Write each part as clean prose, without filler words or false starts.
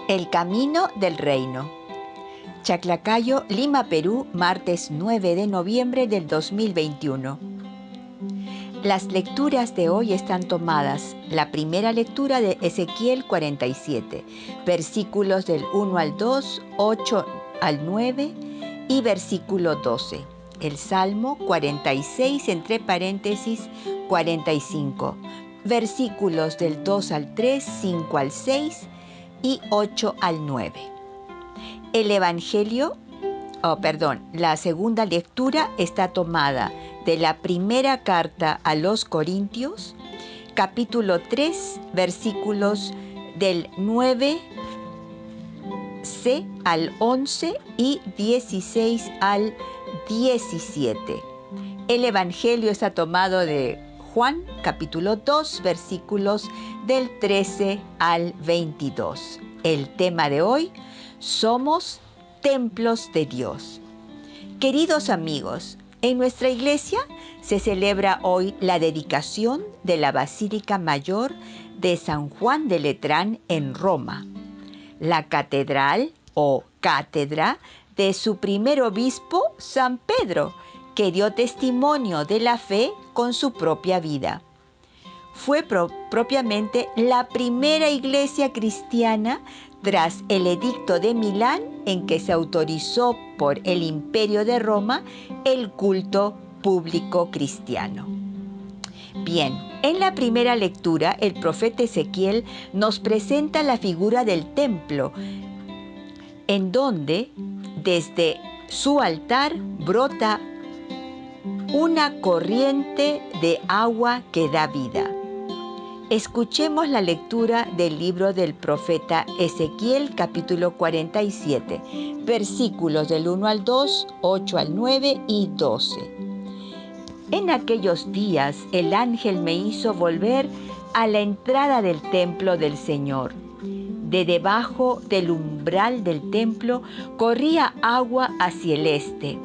El camino del reino. Chaclacayo, Lima, Perú, martes 9 de noviembre del 2021. Las lecturas de hoy están tomadas. La primera lectura de Ezequiel 47, versículos del 1 al 2, 8 al 9 y versículo 12. El Salmo 46, entre paréntesis, 45, versículos del 2 al 3, 5 al 6 y 8 al 9. El Evangelio, la segunda lectura está tomada de la primera carta a los Corintios, capítulo 3, versículos del 9c al 11 y 16 al 17. El Evangelio está tomado de Juan, capítulo 2, versículos del 13 al 22. El tema de hoy: somos templos de Dios. Queridos amigos, en nuestra iglesia se celebra hoy la dedicación de la Basílica Mayor de San Juan de Letrán en Roma, la catedral o cátedra de su primer obispo, San Pedro, que dio testimonio de la fe con su propia vida. Fue propiamente la primera iglesia cristiana tras el Edicto de Milán, en que se autorizó por el Imperio de Roma el culto público cristiano. Bien, en la primera lectura el profeta Ezequiel nos presenta la figura del templo, en donde desde su altar brota una corriente de agua que da vida. Escuchemos la lectura del libro del profeta Ezequiel, capítulo 47, versículos del 1 al 2, 8 al 9 y 12. En aquellos días el ángel me hizo volver a la entrada del templo del Señor. De debajo del umbral del templo corría agua hacia el este.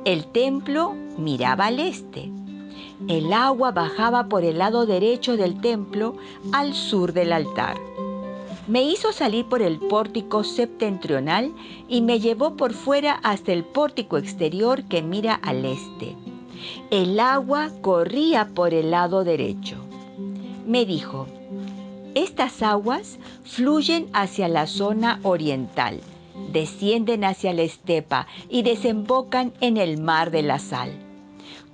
El templo miraba al este. El agua bajaba por el lado derecho del templo al sur del altar. Me hizo salir por el pórtico septentrional y me llevó por fuera hasta el pórtico exterior que mira al este. El agua corría por el lado derecho. Me dijo: estas aguas fluyen hacia la zona oriental, descienden hacia la estepa y desembocan en el mar de la sal.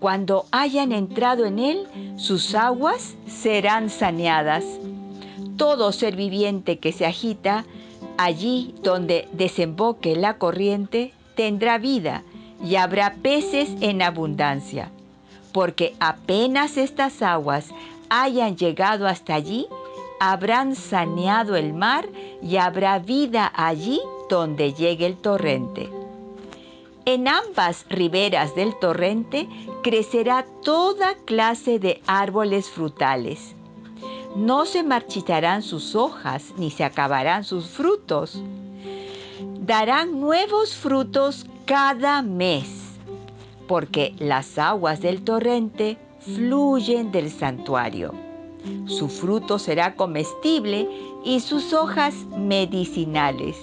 Cuando hayan entrado en él, sus aguas serán saneadas. Todo ser viviente que se agita allí donde desemboque la corriente tendrá vida y habrá peces en abundancia, porque apenas estas aguas hayan llegado hasta allí, habrán saneado el mar y habrá vida allí donde llegue el torrente. En ambas riberas del torrente crecerá toda clase de árboles frutales. No se marchitarán sus hojas ni se acabarán sus frutos. Darán nuevos frutos cada mes, porque las aguas del torrente fluyen del santuario. Su fruto será comestible y sus hojas medicinales.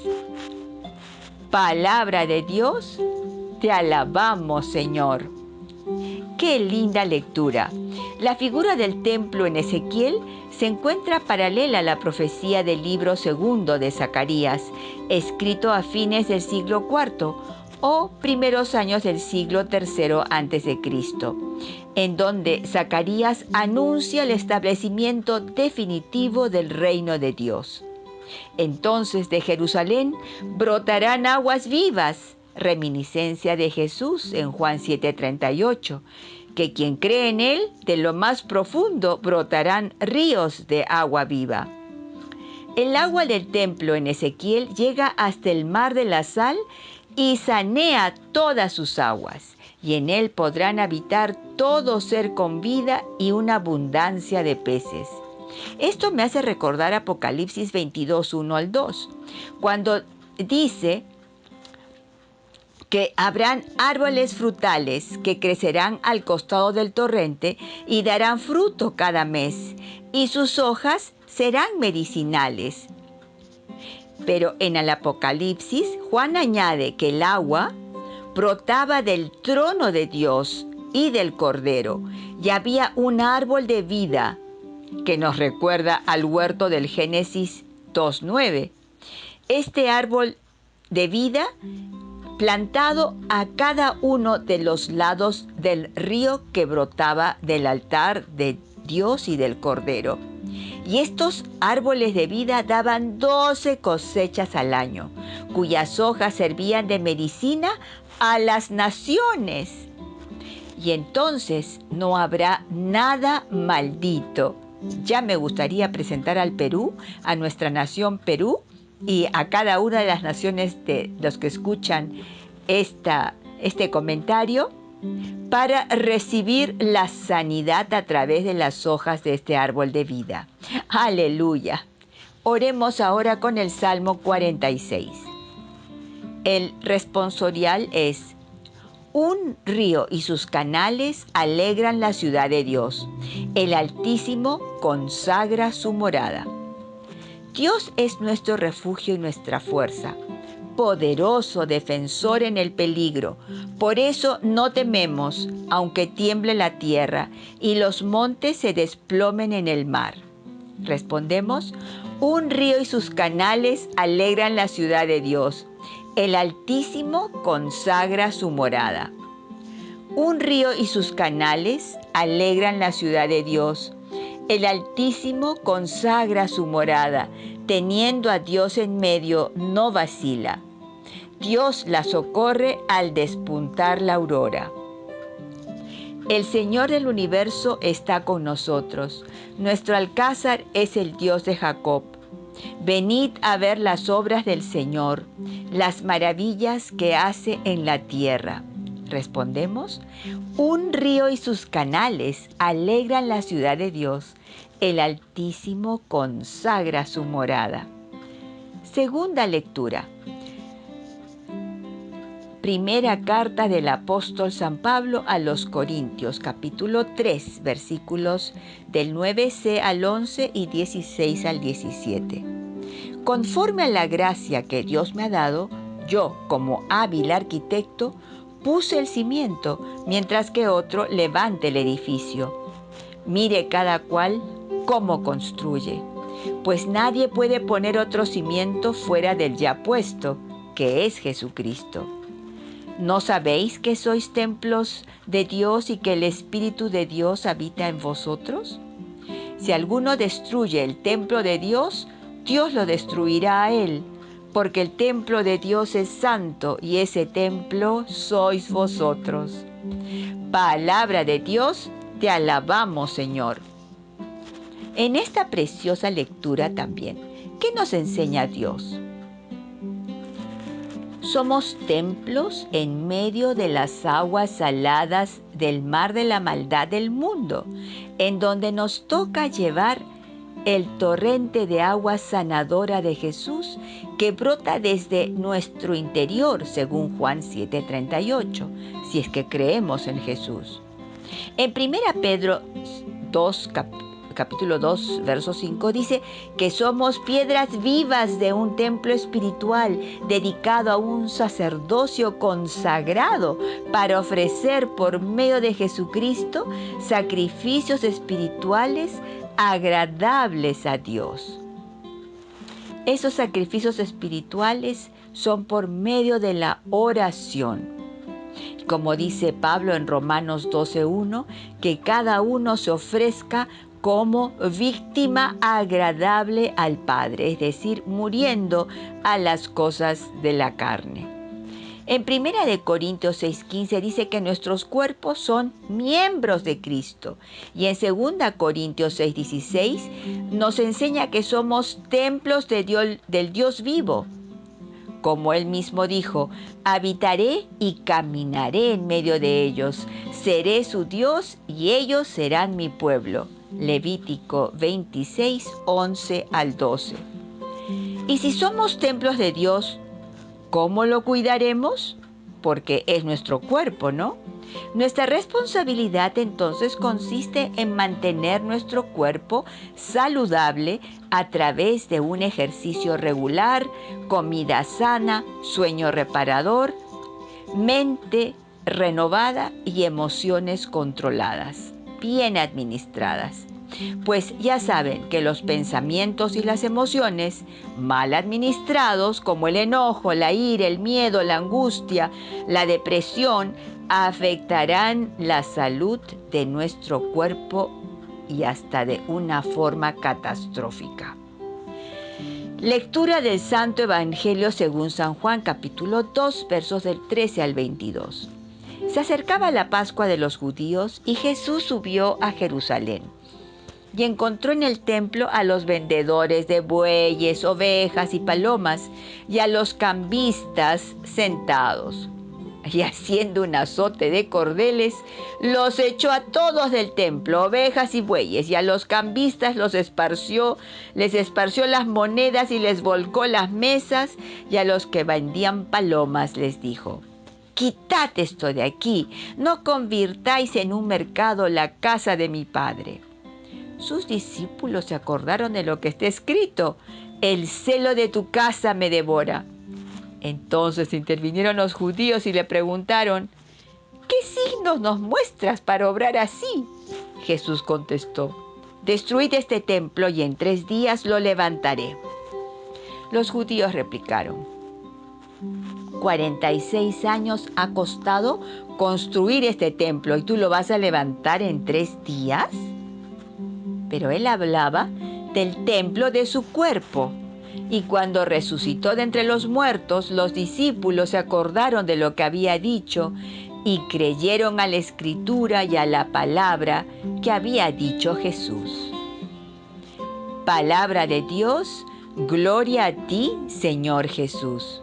Palabra de Dios. Te alabamos, Señor. ¡Qué linda lectura! La figura del templo en Ezequiel se encuentra paralela a la profecía del libro segundo de Zacarías, escrito a fines del siglo IV o primeros años del siglo III a.C., en donde Zacarías anuncia el establecimiento definitivo del reino de Dios. Entonces de Jerusalén brotarán aguas vivas, reminiscencia de Jesús en Juan 7:38, que quien cree en él, de lo más profundo brotarán ríos de agua viva. El agua del templo en Ezequiel llega hasta el mar de la sal y sanea todas sus aguas, y en él podrán habitar todo ser con vida y una abundancia de peces. Esto me hace recordar Apocalipsis 22, 1 al 2, cuando dice que habrán árboles frutales que crecerán al costado del torrente y darán fruto cada mes, y sus hojas serán medicinales. Pero en el Apocalipsis, Juan añade que el agua brotaba del trono de Dios y del Cordero, y había un árbol de vida que nos recuerda al huerto del Génesis 2:9. Este árbol de vida plantado a cada uno de los lados del río que brotaba del altar de Dios y del Cordero. Y estos árboles de vida daban 12 cosechas al año, cuyas hojas servían de medicina a las naciones. Y entonces no habrá nada maldito. Ya me gustaría presentar al Perú, a nuestra nación Perú, y a cada una de las naciones de los que escuchan este comentario, para recibir la sanidad a través de las hojas de este árbol de vida. ¡Aleluya! Oremos ahora con el Salmo 46. El responsorial es: un río y sus canales alegran la ciudad de Dios. El Altísimo consagra su morada. Dios es nuestro refugio y nuestra fuerza, poderoso defensor en el peligro. Por eso no tememos, aunque tiemble la tierra y los montes se desplomen en el mar. Respondemos: un río y sus canales alegran la ciudad de Dios. El Altísimo consagra su morada. Un río y sus canales alegran la ciudad de Dios. El Altísimo consagra su morada. Teniendo a Dios en medio, no vacila. Dios la socorre al despuntar la aurora. El Señor del universo está con nosotros. Nuestro alcázar es el Dios de Jacob. Venid a ver las obras del Señor, las maravillas que hace en la tierra. Respondemos: un río y sus canales alegran la ciudad de Dios. El Altísimo consagra su morada. Segunda lectura. Primera carta del apóstol San Pablo a los Corintios, capítulo 3, versículos del 9c al 11 y 16 al 17. Conforme a la gracia que Dios me ha dado, yo, como hábil arquitecto, puse el cimiento, mientras que otro levante el edificio. Mire cada cual cómo construye, pues nadie puede poner otro cimiento fuera del ya puesto, que es Jesucristo. ¿No sabéis que sois templos de Dios y que el Espíritu de Dios habita en vosotros? Si alguno destruye el templo de Dios, Dios lo destruirá a él, porque el templo de Dios es santo y ese templo sois vosotros. Palabra de Dios, te alabamos, Señor. En esta preciosa lectura también, ¿qué nos enseña Dios? Somos templos en medio de las aguas saladas del mar de la maldad del mundo, en donde nos toca llevar el torrente de agua sanadora de Jesús que brota desde nuestro interior, según Juan 7:38, si es que creemos en Jesús. En 1 Pedro 2, capítulo 2, verso 5, dice que somos piedras vivas de un templo espiritual dedicado a un sacerdocio consagrado para ofrecer por medio de Jesucristo sacrificios espirituales agradables a Dios. Esos sacrificios espirituales son por medio de la oración. Como dice Pablo en Romanos 12:1, que cada uno se ofrezca como víctima agradable al Padre, es decir, muriendo a las cosas de la carne. En 1 Corintios 6:15 dice que nuestros cuerpos son miembros de Cristo. Y en 2 Corintios 6:16 nos enseña que somos templos del Dios vivo. Como Él mismo dijo: habitaré y caminaré en medio de ellos, seré su Dios y ellos serán mi pueblo. Levítico 26, 11 al 12. Y si somos templos de Dios, ¿cómo lo cuidaremos? porque es nuestro cuerpo, ¿no? Nuestra responsabilidad entonces consiste en mantener nuestro cuerpo saludable a través de un ejercicio regular, comida sana, sueño reparador, mente renovada y emociones controladas, bien administradas. Pues ya saben que los pensamientos y las emociones mal administrados, como el enojo, la ira, el miedo, la angustia, la depresión, afectarán la salud de nuestro cuerpo y hasta de una forma catastrófica. Lectura del Santo Evangelio según San Juan, capítulo 2, versos del 13 al 22. Se acercaba la Pascua de los judíos y Jesús subió a Jerusalén. Y encontró en el templo a los vendedores de bueyes, ovejas y palomas, y a los cambistas sentados. Y haciendo un azote de cordeles, los echó a todos del templo, ovejas y bueyes, y a los cambistas les esparció las monedas y les volcó las mesas, y a los que vendían palomas les dijo: «Quitad esto de aquí, no convirtáis en un mercado la casa de mi Padre». Sus discípulos se acordaron de lo que está escrito: «El celo de tu casa me devora». Entonces intervinieron los judíos y le preguntaron: «¿Qué signos nos muestras para obrar así?». Jesús contestó: «Destruid este templo y en 3 días lo levantaré». Los judíos replicaron: «46 años ha costado construir este templo y tú lo vas a levantar en 3 días». Pero él hablaba del templo de su cuerpo. Y cuando resucitó de entre los muertos, los discípulos se acordaron de lo que había dicho y creyeron a la Escritura y a la palabra que había dicho Jesús. Palabra de Dios, gloria a ti, Señor Jesús.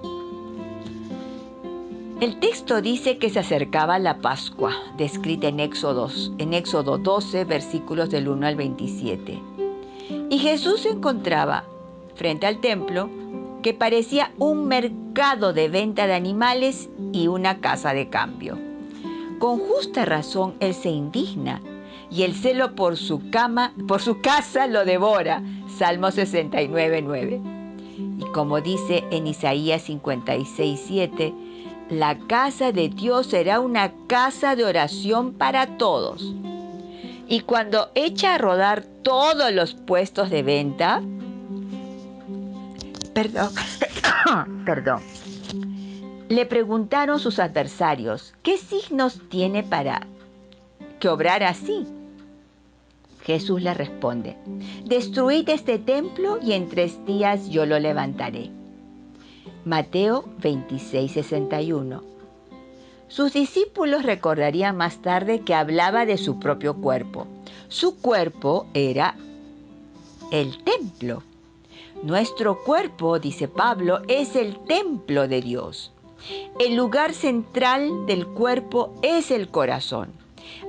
El texto dice que se acercaba la Pascua, descrita en Éxodo 12, versículos del 1 al 27. Y Jesús se encontraba frente al templo, que parecía un mercado de venta de animales y una casa de cambio. Con justa razón él se indigna, y el celo por su casa lo devora. Salmo 69, 9. Y como dice en Isaías 56, 7, la casa de Dios será una casa de oración para todos. Y cuando echa a rodar todos los puestos de venta, le preguntaron sus adversarios: ¿qué signos tiene para que obrar así? Jesús le responde: destruid este templo y en 3 días yo lo levantaré. Mateo 26, 61. Sus discípulos recordarían más tarde que hablaba de su propio cuerpo. Su cuerpo era el templo. Nuestro cuerpo, dice Pablo, es el templo de Dios. El lugar central del cuerpo es el corazón.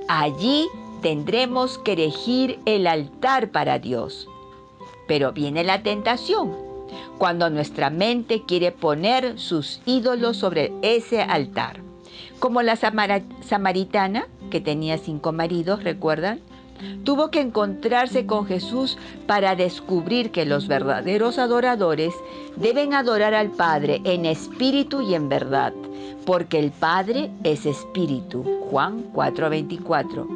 Allí tendremos que erigir el altar para Dios. Pero viene la tentación, cuando nuestra mente quiere poner sus ídolos sobre ese altar. Como la samaritana, que tenía 5 maridos, ¿recuerdan? Tuvo que encontrarse con Jesús para descubrir que los verdaderos adoradores deben adorar al Padre en espíritu y en verdad, porque el Padre es espíritu. Juan 4:24.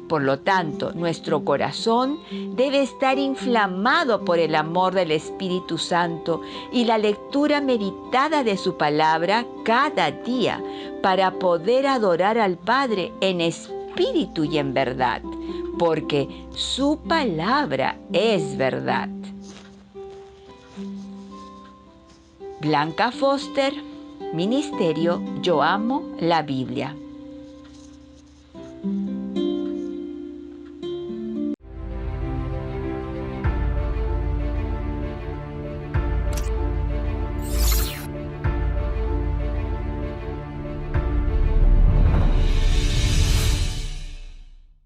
Por lo tanto, nuestro corazón debe estar inflamado por el amor del Espíritu Santo y la lectura meditada de su palabra cada día para poder adorar al Padre en espíritu y en verdad, porque su palabra es verdad. Blanca Foster, Ministerio Yo Amo la Biblia.